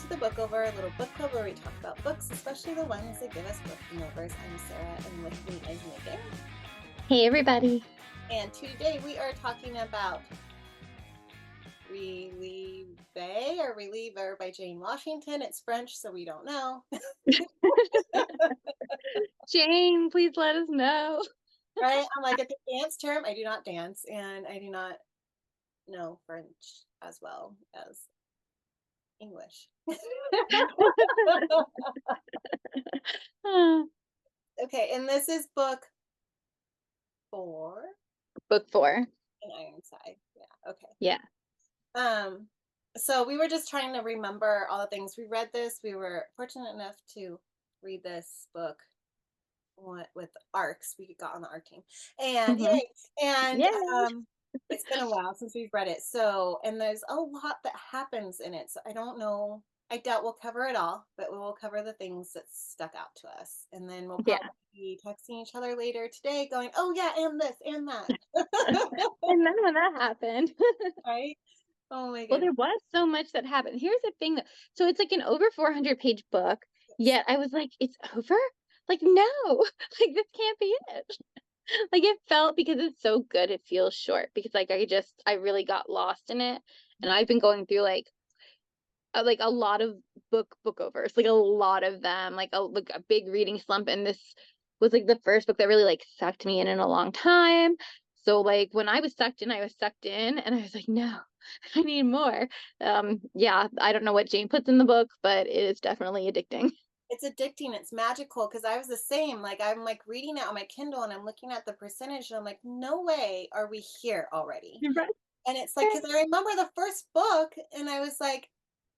to the Book Over, a little book club where we talk about books, especially the ones that give us book hangovers. I'm Sarah, and with me is Megan. Hey, everybody. And today we are talking about Relever by Jane Washington. It's French, so we don't know. Jane, please let us know. Right? I'm like, it's a dance term. I do not dance, and I do not know French as well as English. Okay, and this is book 4. Book 4. In Ironside. Yeah, okay. Yeah. So we were just trying to remember all the things. We read this. We were fortunate enough to read this book with ARCs. We got on the ARC team. And Mhm. yay! And Yay. it's been a while since we've read it. So, and there's a lot that happens in it. So I don't know. I doubt we'll cover it all, but we will cover the things that stuck out to us. And then we'll Yeah. probably be texting each other later today going, oh yeah, and this and that. And then when that happened, Right? Oh my well, goodness. there was so much that happened. Here's the thing, though. So it's like an over 400-page book, Yes. yet I was like, it's over? Like, no, like this can't be it. Like it felt, because it's so good, it feels short, because like I really got lost in it. And I've been going through like a lot of book-overs, like a lot of them, like a big reading slump, and this was like the first book that really like sucked me in a long time. So like when I was sucked in, and I was like, no, I need more. Yeah, I don't know what Jane puts in the book, but it is definitely addicting. It's addicting. It's magical because I was the same. Like I'm like reading it on my Kindle and I'm looking at the percentage and I'm like, no way are we here already. Right. And it's like because I remember the first book and I was like,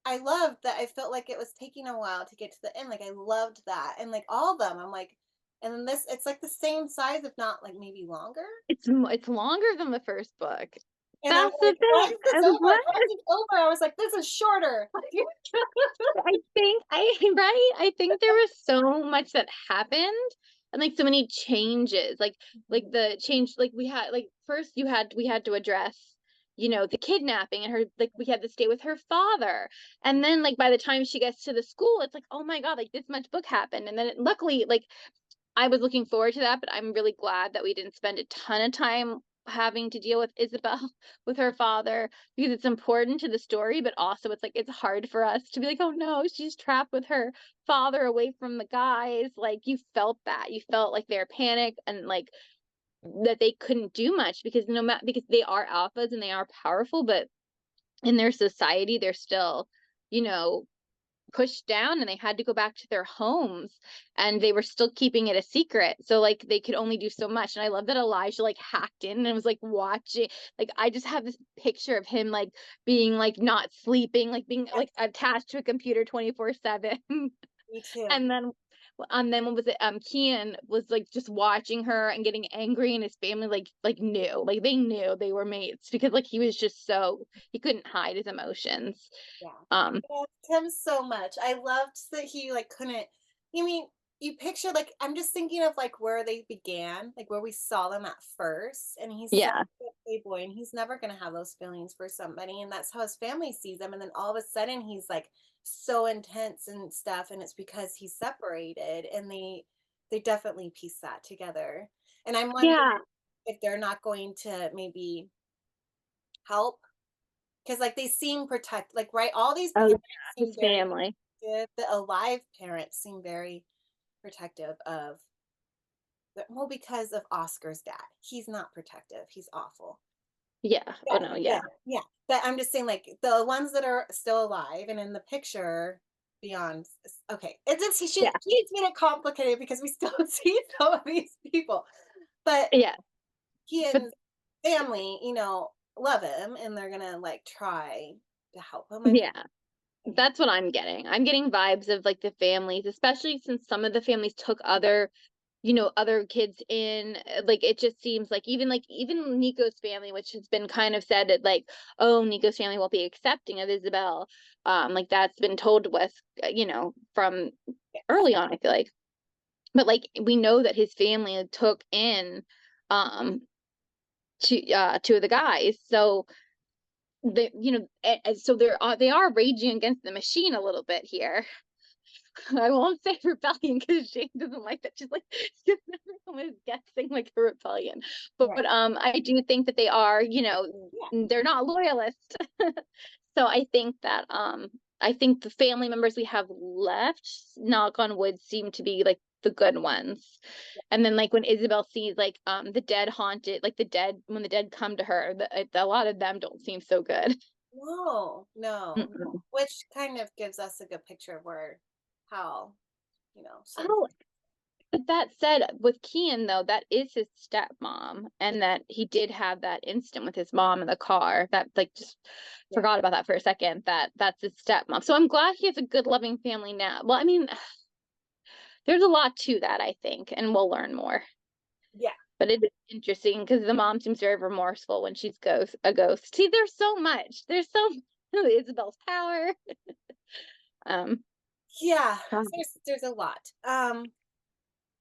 I loved that. I felt like it was taking a while to get to the end. Like I loved that. And like all of them, I'm like, and then this it's like the same size, if not like maybe longer. It's longer than the first book. And I'm That's the like, why thing. is this I was over? like, Why is it over? I was like, this is shorter. I think there was so much that happened, and like so many changes. Like the change, like we had, like first we had to address, the kidnapping, and her, like we had to stay with her father. And then like by the time she gets to the school, it's like, oh my God, like this much book happened. And then luckily, like I was looking forward to that, but I'm really glad that we didn't spend a ton of time having to deal with Isabel, with her father, because it's important to the story, but also it's like it's hard for us to be like, oh no, she's trapped with her father away from the guys. Like you felt that. You felt like their panic, and like that they couldn't do much, because no matter, because they are alphas and they are powerful, but in their society they're still, you know, pushed down, and they had to go back to their homes, and they were still keeping it a secret, so like they could only do so much. And I love that Elijah like hacked in and was like watching. Like I just have this picture of him like being like not sleeping, like being like attached to a computer 24/7. Me too. and then what was it, Kian was like just watching her and getting angry, and his family like knew, like they knew they were mates, because like he was just so, he couldn't hide his emotions. Yeah. um I loved him so much. I loved that he like couldn't. You mean you picture like I'm just thinking of like where they began, like where we saw them at first, and he's such yeah. a playboy, and he's never gonna have those feelings for somebody, and that's how his family sees them. And then all of a sudden he's like so intense and stuff, and it's because he's separated, and they definitely piece that together. And I'm wondering Yeah. if they're not going to maybe help because like they seem protect like right all these Oh, parents yeah, seem his very family. protective. The alive parents seem very protective of well because of Oscar's dad. He's not protective. He's awful. Yeah. Oh, Yeah, no, yeah, yeah. yeah. But I'm just saying like the ones that are still alive and in the picture beyond okay. It's just Yeah. she's made it complicated because we still see some of these people. But Yeah. he But and family, love him and they're gonna like try to help him. yeah, that's what I'm getting. I'm getting vibes of like the families, especially since some of the families took other, other kids in. Like it just seems like even Nico's family, which has been kind of said that like, oh, Nico's family won't be accepting of Isabel. Like that's been told with, from early on, I feel like. But like we know that his family took in um two of the guys. So so they are raging against the machine a little bit here. I won't say rebellion because Jane doesn't like that. She's like, everyone is guessing like a rebellion. Right. But I do think that they are, Yeah. they're not loyalists. So I think the family members we have left, knock on wood, seem to be like the good ones. And then like when Isabel sees like the dead haunted, like the dead when the dead come to her, a lot of them don't seem so good. No, no, no. Mm-mm. Which kind of gives us a good picture of where, how, certain Oh, things. but that said, with Kian though, that is his stepmom, and that he did have that incident with his mom in the car. That like just Yeah. forgot about that for a second. That's his stepmom. So I'm glad he has a good, loving family now. Well, I mean, there's a lot to that, I think, and we'll learn more. Yeah. But it is interesting because the mom seems very remorseful when she's a ghost. See, there's so much. There's so Isabel's power. Um, Yeah. um, There's a lot. and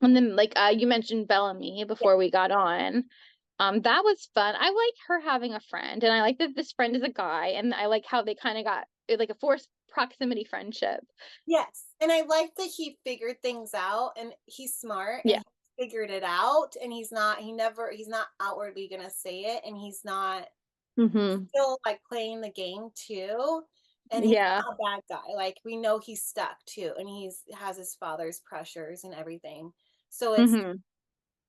then like you mentioned Bellamy Yeah. before we got on. That was fun. I like her having a friend, and I like that this friend is a guy, and I like how they kind of got like a forced proximity friendship. Yes. And I like that he figured things out and he's smart and Yeah. he figured it out and he's not outwardly gonna say it and he's not Hmm. still like playing the game too. And he's Yeah. not a bad guy. Like we know he's stuck too and he's has his father's pressures and everything. So it's Hmm.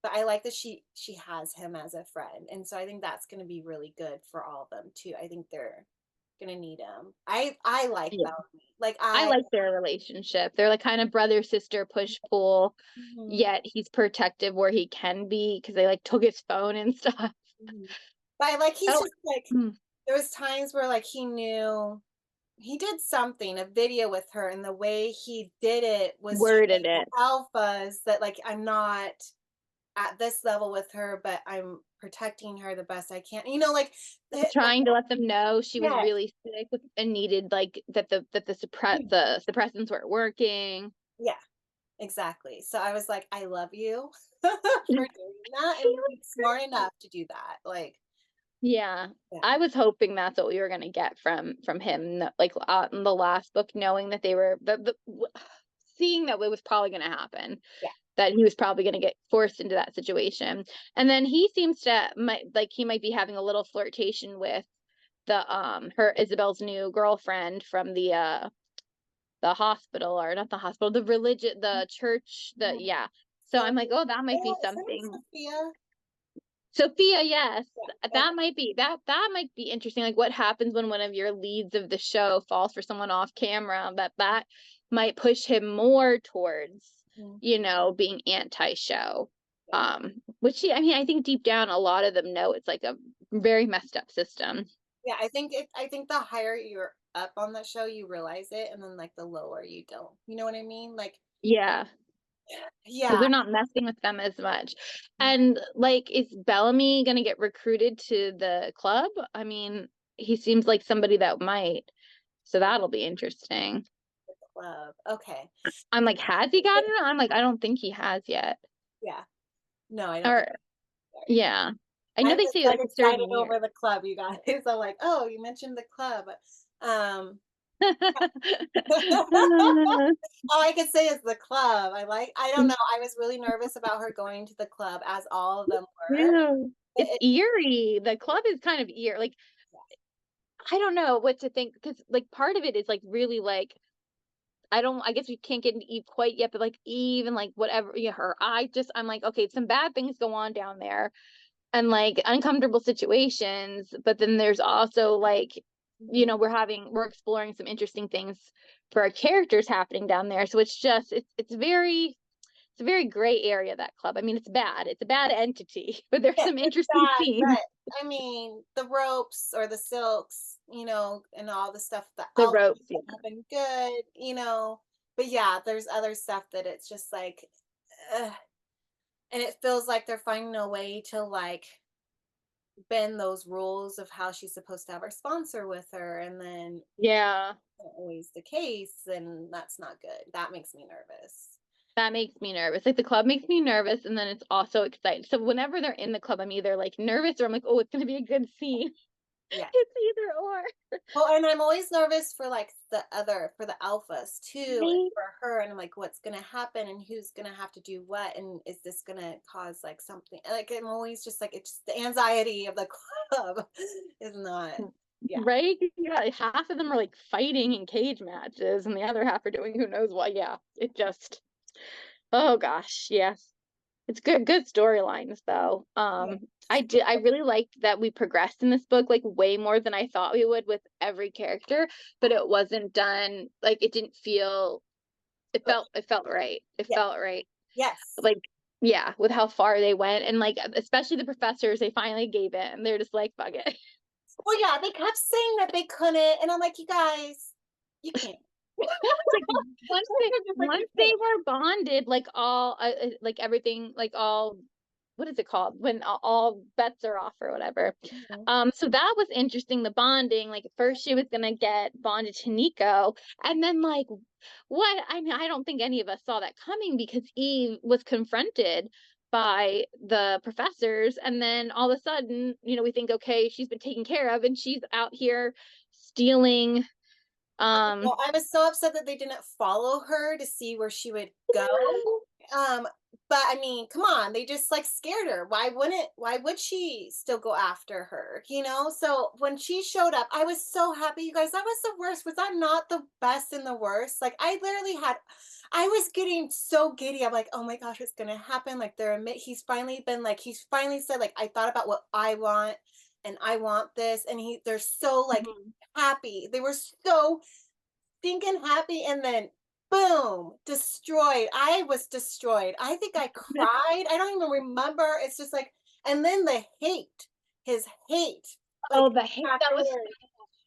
but I like that she has him as a friend. And so I think that's gonna be really good for all of them too. I think they're gonna need him. I like Yeah. Bellamy. Like I I like their relationship. They're like kind of brother sister push pull, Mhm, yet he's protective where he can be because they like took his phone and stuff. mhm. But I like I he's don't just like mm, there was times where like he knew he did something, a video with her, and the way he did it was just worded like the it. alphas that like I'm not at this level with her, but I'm protecting her the best I can. Like like Trying to let them know she was yes, really sick and needed like the suppressants weren't working. yeah, exactly. So I was like, I love you for doing that He and being smart enough to do that. Like, Yeah. yeah, I was hoping that's what we were gonna get from him, like in the last book, knowing that they were seeing that it was probably gonna happen, yeah. that he was probably gonna get forced into that situation, and then he seems to he might be having a little flirtation with her Isabel's new girlfriend from the hospital, or not the hospital, the church, Mhm. yeah. So I'm like, oh, that might be Sophia, is her name something. Sophia? Sophia, yes. Yeah. That might be interesting. Like what happens when one of your leads of the show falls for someone off camera, that might push him more towards, Mhm. being anti-show. Yeah. I mean, I think deep down a lot of them know it's like a very messed up system. Yeah, I think the higher you're up on the show, you realize it, and then like the lower you don't. You know what I mean? Like, Yeah. Because yeah. they're not messing with them as much. Mhm. And like, is Bellamy gonna get recruited to the club? I mean, he seems like somebody that might. So that'll be interesting. Club. Okay. I'm like, has he gotten it? I'm like, I don't think he has yet. Yeah. No, I don't Or think sorry. yeah. I know I'm they just say like like a certain excited year. over the club, you guys. I'm like, oh, you mentioned the club. Um all I could say is the club. I don't know. I was really nervous about her going to the club as all of them were. Yeah. But It's eerie. The club is kind of eerie. Like, I don't know what to think because like part of it is like really like I guess we can't get into Eve quite yet, but like Eve and like whatever, her, I'm like, okay, some bad things go on down there and like uncomfortable situations. But then there's also like, Mhm. we're exploring some interesting things for our characters happening down there. So it's a very gray area, that club. I mean, it's bad. It's a bad entity, but there's Yes, some it's interesting bad, scenes. but I mean, the ropes or the silks, and all the stuff, the The outfits ropes, yeah. have been good. But yeah, there's other stuff that it's just like, ugh, and it feels like they're finding a way to like bend those rules of how she's supposed to have her sponsor with her, and then Yeah. not always the case, and that's not good. That makes me nervous. That makes me nervous. Like the club makes me nervous, and then it's also exciting. So whenever they're in the club, I'm either like nervous or I'm like, oh, it's gonna be a good scene. Yeah. It's either or. Well, and I'm always nervous for like for the alphas too, and Right? for her, and I'm like, what's gonna happen, and who's gonna have to do what, and is this gonna cause like something? Like I'm always just like it's the anxiety of the club is not. Yeah, Right? Yeah, half of them are like fighting in cage matches, and the other half are doing who knows what. Yeah, it just, oh gosh, yes. It's good storylines though. yeah. I really liked that we progressed in this book like way more than I thought we would with every character, but it wasn't done like it didn't feel But it felt right. It yeah, felt right. yes. Like yeah, with how far they went and like especially the professors, they finally gave in. They're just like, fuck it. Well, yeah, they kept saying that they couldn't, and I'm like, you guys, you can't. Like Just like you once they can't. were bonded, like all like everything, like all what is it called when all bets are off or whatever. Mhm. So that was interesting. The bonding, like at first she was gonna get bonded to Nico, and then like what? I mean, I don't think any of us saw that coming because Eve was confronted by the professors, and then all of a sudden, we think, okay, she's been taken care of, and she's out here stealing. Well, I was so upset that they didn't follow her to see where she would go. Um, but I mean, come on, they just like scared her. Why would she still go after her? So when she showed up, I was so happy, you guys. That was the worst. Was that not the best and the worst? Like I was getting so giddy. I'm like, oh my gosh, what's gonna happen? Like he's finally said, like, I thought about what I want and I want this. And they're so like Mhm. happy. They were so stinking happy, and then boom, destroyed. I was destroyed. I think I cried. I don't even remember. It's just like, and then his hate, like Oh, the hate that was afterwards.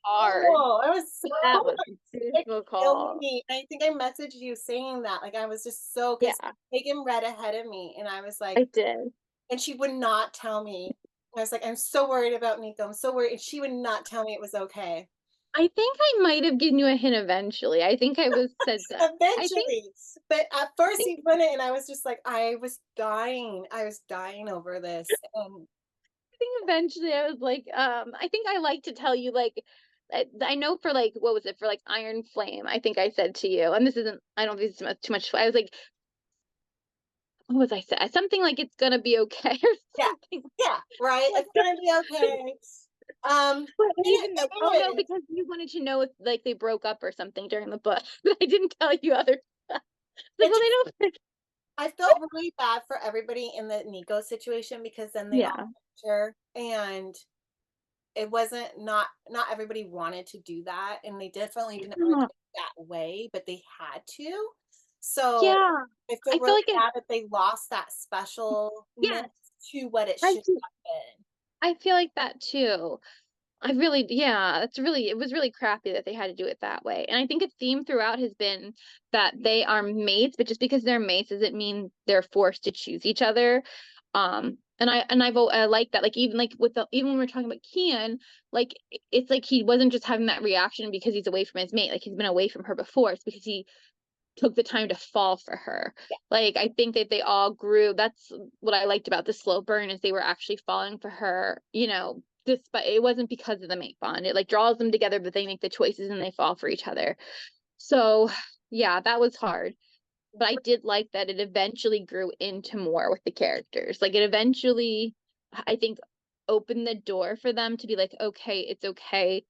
hard. Oh, I was That so was like killing difficult. me. I think I messaged you saying that. Like I was just so because Yeah, Megan read ahead of me, and I was like, I did. and she would not tell me. I was like, I'm so worried about Nico. I'm so worried, and she would not tell me it was okay. I think I might have given you a hint eventually. I think I was said that. Eventually, but at first Think he wouldn't, and I was just like, I was dying. I was dying over this. And I think eventually I was like, I think I like to tell you like I know for like what was it for like Iron Flame, I think I said to you, and this isn't I don't think it's too much. I was like, what was I said? Something like it's gonna be okay or yeah, something yeah, right. like It's that. gonna be okay. But I And didn't know. Oh no, it is. because you wanted to know if like they broke up or something during the book. But I didn't tell you other stuff. Like, It well, just. they don't. I felt really bad for everybody in the Nico situation because then they all Yeah. liked her, and it wasn't not everybody wanted to do that, and they definitely didn't want to Yeah. do it that way, but they had to. So Yeah. I feel I feel really like it. bad that they lost that specialness Yes. to what it I should do. have been. I feel like that too. I really, yeah, it was really crappy that they had to do it that way. And I think a theme throughout has been that they are mates, but just because they're mates doesn't mean they're forced to choose each other. I like that. Like even like even when we're talking about Kian, like it's like he wasn't just having that reaction because he's away from his mate. Like he's been away from her before. It's because he took the time to fall for her. Like I think that they all grew. That's what I liked about the slow burn is they were actually falling for her, despite it wasn't because of the mate bond. It like draws them together, but they make the choices and they fall for each other. So yeah, that was hard. But I did like that it eventually grew into more with the characters. Like it eventually, I think, opened the door for them to be like, okay, it's okay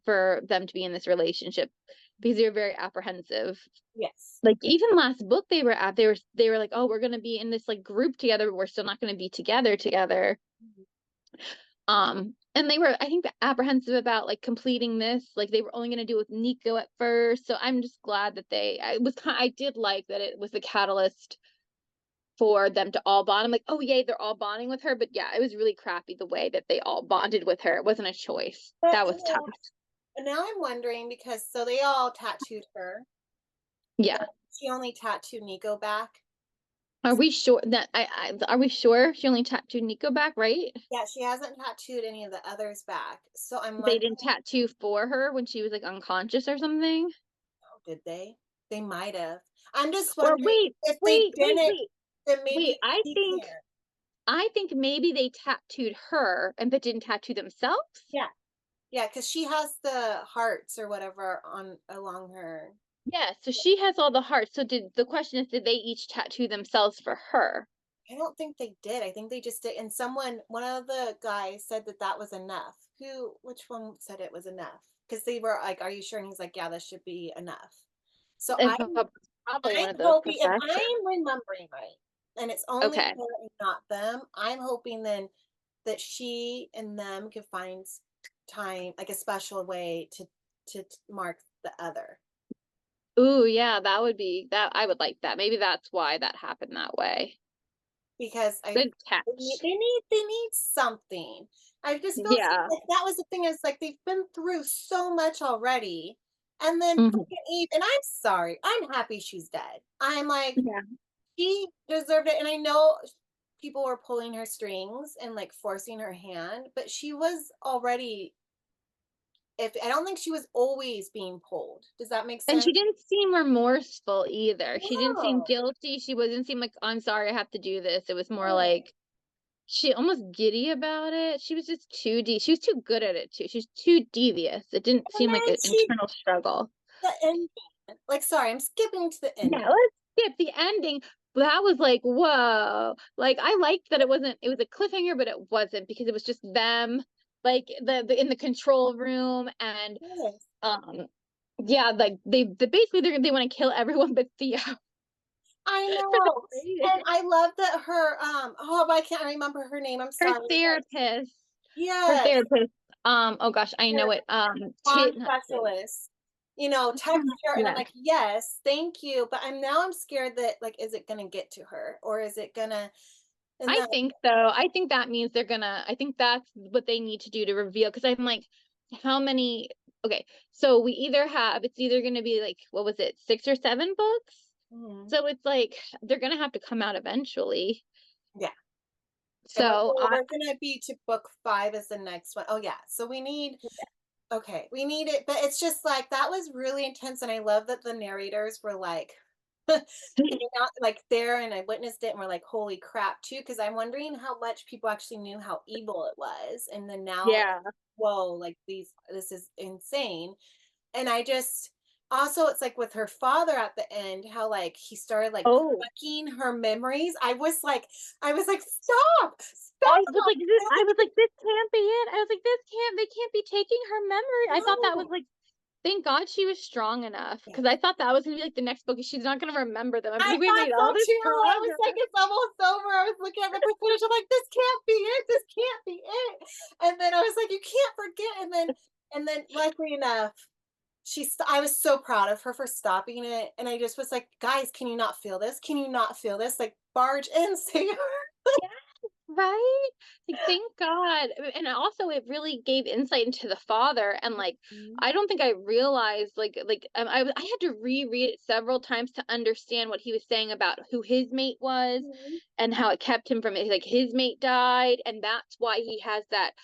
for them to be in this relationship because they were very apprehensive. Yes. Like even last book they were like, oh, we're gonna be in this like group together, but we're still not gonna be together. Mhm. And they were, I think, apprehensive about like completing this. Like they were only gonna do it with Nico at first. So I'm just glad that I did like that it was the catalyst for them to all bond. I'm like, oh yay, they're all bonding with her. But yeah, it was really crappy the way that they all bonded with her. It wasn't a choice. But That was tough. now I'm wondering because so they all tattooed her, but Yeah. she only tattooed Nico back. Are we sure that are we sure she only tattooed Nico back, right? Yeah, she hasn't tattooed any of the others back. So I'm They wondering, didn't tattoo for her when she was like unconscious or something. did they? They might have. I'm just Or wondering if they didn't, then wait. maybe he can't. I think maybe they tattooed her and but didn't tattoo themselves. Yeah. Yeah, because she has the hearts or whatever on along her. Yeah, so she has all the hearts. So the question is, did they each tattoo themselves for her? I don't think they did. I think they just did. And one of the guys said that that was enough. Which one said it was enough? Because they were like, "Are you sure?" And he's like, "Yeah, this should be enough." So It probably one I'm of those hoping, if professors. I'm remembering right, and it's only Okay. her and not them, I'm hoping then that she and them could find time, like a special way to mark the other. Ooh, yeah, that would be that. I would like that. Maybe that's why that happened that way. Because Good catch. they need something. I just feel Yeah. like that was the thing, is like they've been through so much already. And then Mhm. fucking Eve, and I'm sorry, I'm happy she's dead. I'm like, Yeah. she deserved it. And I know people were pulling her strings and like forcing her hand, but she was already, if I don't think she was always being pulled. Does that make And sense? she didn't seem remorseful either. She didn't seem No. guilty. She wasn't seem like, I'm sorry I have to do this. It was more No. like she almost giddy about it. She was just she was too good at it too. She's too devious. It didn't And seem like then an internal struggle. the ending. Like, sorry, I'm skipping to the Yeah, ending. let's skip the ending. That was like, whoa. Like I liked that it was a cliffhanger, but it wasn't because it was just them like the in the control room and Yes. um yeah, like they basically they want to kill everyone but Theo I for the know. And greatest. I love that her oh, but I can't remember her name. I'm Her sorry. therapist. Her Yes, therapist. Oh gosh, I her know it. bond Not Tit. specialist. Text her and I'm Yeah. like, yes, thank you. But I'm scared that, like, is it gonna get to her, or is it gonna, and I then think so. I think that means I think that's what they need to do to reveal. Because I'm like, how many? Okay, so it's either going to be like, what was it, 6 or 7 books? mhm, So it's like, they're going to have to come out eventually. yeah. And So we're gonna be to book 5 as the next one. Oh yeah. So we need, okay, we need it, but it's just like that was really intense, and I love that the narrators were like, they not like there, and I witnessed it, and we're like, holy crap, too, because I'm wondering how much people actually knew how evil it was, and then now, yeah. whoa, like this is insane. And I just also, it's like with her father at the end, how like he started like Oh, plucking her memories. I was like, stop, stop. I was like, this can't be it. I was like, they can't be taking her memory. I thought that was No. like, thank God she was strong enough because I Yes. thought that was gonna be like the next book. She's not gonna remember them. I was I like, we thought made all so this too. I was like, progress. it's almost over. I was looking at the percentage. I'm like, this can't be it. This can't be it. And then I was like, you can't forget. And then luckily enough, I was so proud of her for stopping it. And I just was like, guys, can you not feel this? Can you not feel this? Like, barge in, save her. Right? Like, thank God. And also it really gave insight into the father and like Mhm. I don't think I realized I had to reread it several times to understand what he was saying about who his mate was Mhm. and how it kept him from it. Like his mate died and that's why he has that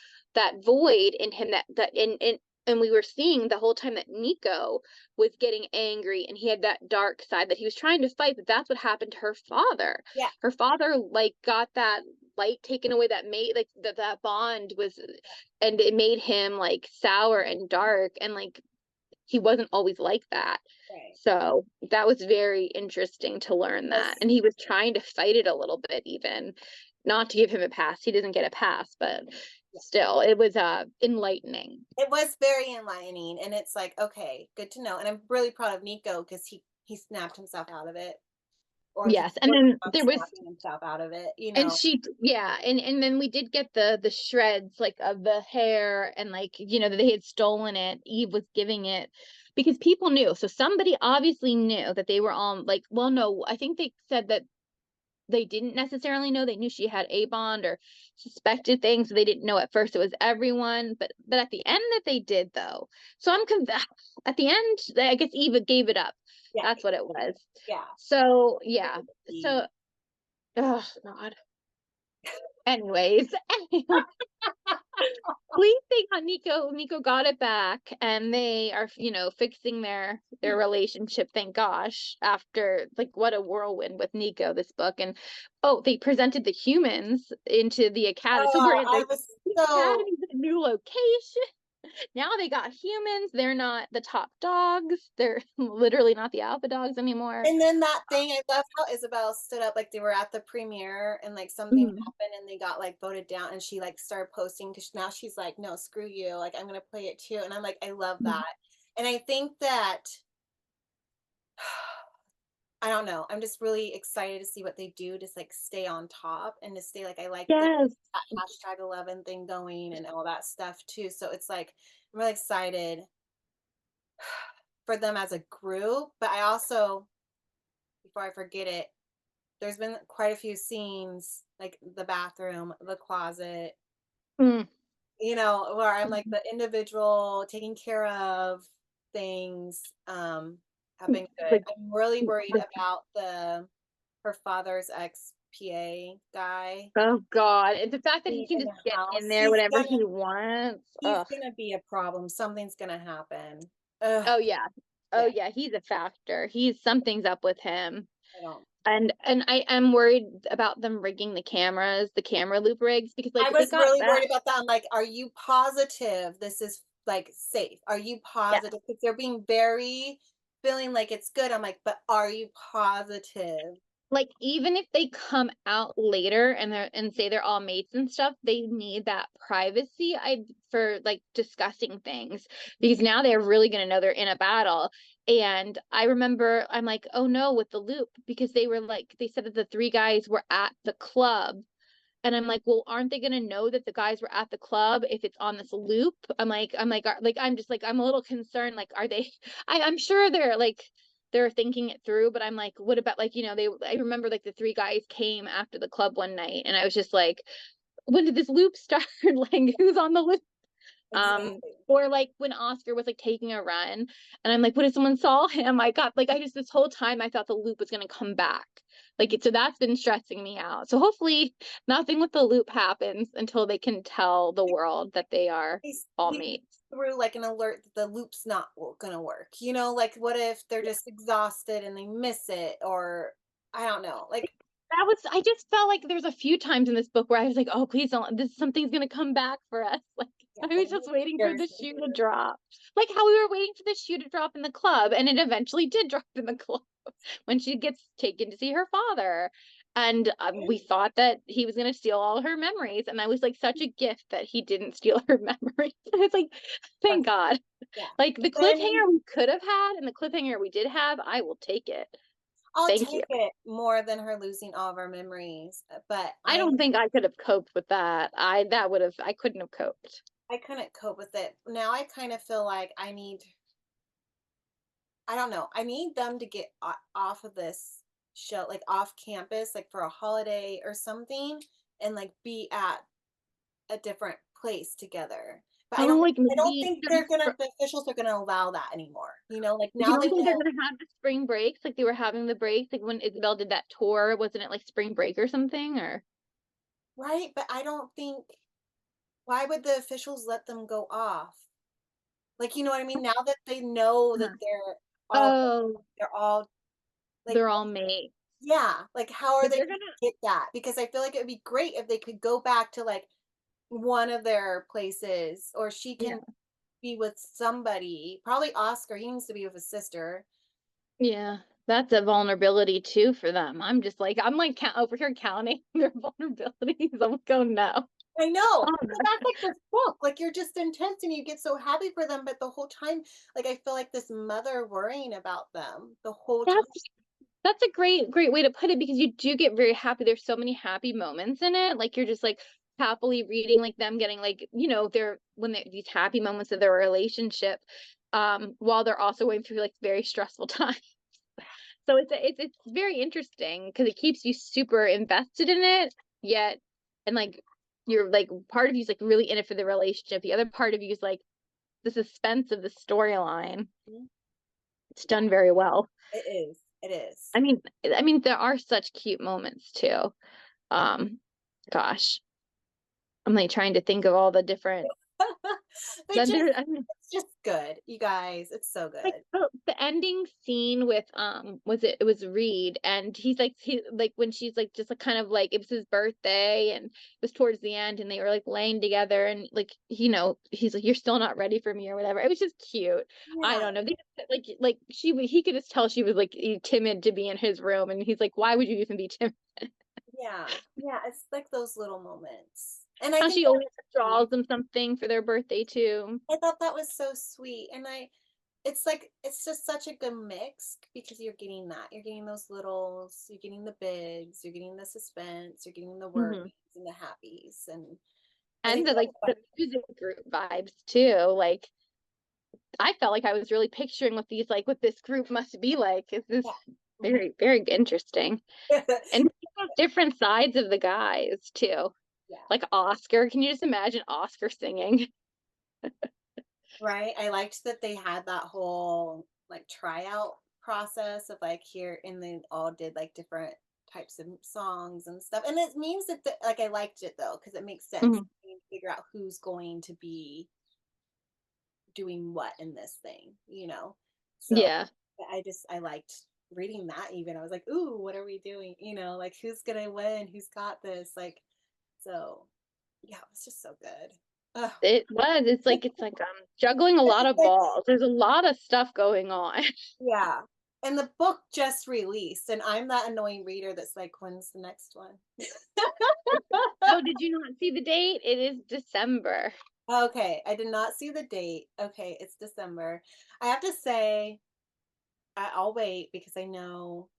void in him that in and we were seeing the whole time that Nico was getting angry and he had that dark side that he was trying to fight, but that's what happened to her father. Yeah. Her father like got that light taken away that made like that bond was and it made him like sour and dark and like he wasn't always like that. Right. So that was very interesting to learn that. Was And he was trying to fight it a little bit even, not to give him a pass. He doesn't get a pass, but yeah. still it was enlightening. It was very enlightening, and it's like, okay, good to know. And I'm really proud of Nico because he snapped himself out of it, or he Yes. And worked then on there was snapping himself out of it. and yeah, and then we did get the shreds like of the hair and like that they had stolen it. Eve was giving it because people knew. So somebody obviously knew that they were on like, well, no, I think they said that they didn't necessarily know. They knew she had a bond or suspected things, so they didn't know at first it was everyone. But at the end that they did though. So at the end, I guess Eva gave it up. Yeah, That's what it was. yeah. So It yeah. was Eve. So oh God. Anyways, at least they got Nico got it back and they are, fixing their relationship, thank gosh, after like what a whirlwind with Nico this book. And oh, they presented the humans into the academy. So we're Oh, in I the was so academy's a new location. Now they got humans. They're not the top dogs. They're literally not the alpha dogs anymore. And then that thing, I love how Isabel stood up, like, they were at the premiere and, like, something Mhm. happened and they got, like, voted down and she, like, started posting because now she's like, "No, screw you, like, I'm gonna play it too," and I'm like, I love Mhm. that. And I think that I don't know, I'm just really excited to see what they do to, like, stay on top and to stay like, I like the Yes. that hashtag 11 thing going and all that stuff too, so it's like, I'm really excited for them as a group, but I also, before I forget it, there's been quite a few scenes, like the bathroom, the closet, Mm. where I'm like Mhm. the individual taking care of things, have been good. Like, I'm really worried about the her father's ex-PA guy. oh God. And the fact that he He's can in just the get in house. there whenever he wants. He's Ugh. gonna be a problem. Something's gonna happen. Ugh, Oh yeah. Oh yeah, yeah. He's a factor. He's something's up with him. I don't. And I am worried about them rigging the cameras, the camera loop rigs, because I like they was got really that. worried about that. I'm like, "Are you positive this is, like, safe? Are you Yeah. positive?" Because 'Cause they're being very feeling like it's good. I'm like, "But are you positive?" Like, even if they come out later and say they're all mates and stuff, they need that privacy for, like, discussing things, because now they're really gonna know they're in a battle, and I remember I'm like, "Oh, no," with the loop, because they said that the 3 guys were at the club, and I'm like, "Well, aren't they gonna know that the guys were at the club if it's on this loop?" I'm just like, I'm a little concerned, like, are they I'm sure they're thinking it through, but I'm like, what about, like, I remember, like, the 3 guys came after the club one night, and I was just like, "When did this loop start?" Like, who's on the loop? Exactly. Or like when Oscar was like taking a run, and I'm like, what if someone saw him? I got like I just this whole time I thought the loop was gonna come back. So that's been stressing me out. So hopefully nothing with the loop happens until they can tell the world that they are all We mates. through, like, an alert that the loop's not gonna work, like, what if they're just exhausted and they miss it or I don't know, like, I just felt like there's a few times in this book where I was like, oh, please don't, this something's gonna come back for us. Like yeah, I like, was just waiting for scares the me. shoe to drop. Like how we were waiting for the shoe to drop in the club, and it eventually did drop in the club when she gets taken to see her father. And we thought that he was going to steal all her memories. And I was like, such a gift that he didn't steal her memories. It's like, But thank God. yeah, Like the but then cliffhanger we could have had and the cliffhanger we did have, I will take it. I'll Thank you. take it more than her losing all of our memories, but I don't think I could have coped with that. I couldn't have coped. I couldn't cope with it. Now I kind of feel like I don't know, I need them to get off of this show, like, off campus, like, for a holiday or something, and, like, be at a different place together. But Oh, like I don't maybe think the officials are gonna allow that anymore, like, you now don't they think they're know. gonna have the spring breaks like they were having the breaks like when Isabel did that tour? Wasn't it like spring break or something? Or Right, but I don't think why would the officials let them go off? Like, you know what I mean? Now that they know that uh, all oh, they're all, like, they're all mates. yeah, like, how are But they they're gonna gonna get that? Because I feel like it would be great if they could go back to, like, one of their places, or she yeah. can be with somebody, probably Oscar, he needs to be with his sister. Yeah, that's a vulnerability too for them. I'm like over here counting their vulnerabilities. I'm like, oh no. I know, Oh, but that's like this book, like, you're just intense and you get so happy for them, but the whole time, like, I feel like this mother worrying about them the whole time. that's that's a great way to put it, because you do get very happy. There's so many happy moments in it. Like you're just like happily reading like them getting like, they're when they these happy moments of their relationship, while they're also going through like very stressful times. So it's very interesting because it keeps you super invested in it, yet and like you're like part of you's like really in it for the relationship. The other part of you is like the suspense of the storyline. Mhm. It's Yeah, done very well. it is, it is. I mean there are such cute moments too. Um Gosh. I'm like trying to think of all the different But It just I mean, it's just good, you guys. It's so like good. the ending scene with it was Reed, and he like when she's like just like kind of like it was his birthday and it was towards the end and they were like laying together and like he's like, you're still not ready for me or whatever. It was just cute. I Yeah. don't know. Like he could just tell she was like timid to be in his room, and he's like, why would you even be timid? Yeah. Yeah, it's like those little moments. And I How think she that always was sweet. draws them something for their birthday too. I thought that was so sweet. And it's like it's just such a good mix because you're getting that. You're getting those littles, you're getting the bigs, you're getting the suspense, you're getting the Hmm. worries and the happies. And I And think the that like was the music group vibes too. Like I felt like I was really picturing what this group must be like. It's this fun. very, very interesting. Yeah. And different sides of the guys too. Yeah. Like Oscar. Can you just imagine Oscar singing? Right. I liked that they had that whole like tryout process of like here and they all did like different types of songs and stuff. And it means that like I liked it though, because it makes sense. Mhm. You need to figure out who's going to be doing what in this thing, you know? So Yeah. I liked reading that even. I was like, ooh, what are we doing? You know, like who's gonna win? Who's got this? Like, so yeah, it was just so good. Ugh. It was. It's like juggling a lot It's of like, balls. There's a lot of stuff going on. yeah. And the book just released, and I'm that annoying reader that's like, when's the next one? Oh, did you not see the date? It is December. Okay, I did not see the date. Okay, it's December. I have to say, I'll wait because I know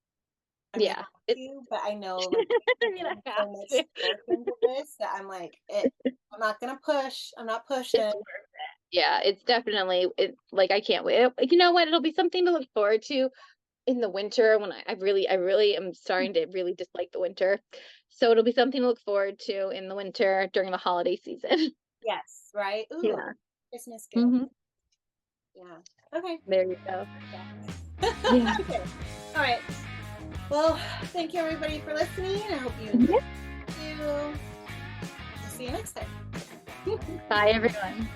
I'm gonna Yeah. have to, but I know like I I'm mean, I putting have so much to. work into this that I'm like, I'm not gonna push. I'm not pushing. It's Yeah, it's definitely like I can't wait. You know what? It'll be something to look forward to in the winter when I really am starting to really dislike the winter. So it'll be something to look forward to in the winter during the holiday season. Yes, right? Ooh, Yeah. Christmas gift. Hmm. Yeah. Okay. There you go. Yeah. Okay. All right. Well, thank you everybody for listening. I hope you enjoyed. Yeah. You. See you next time. Bye, everyone.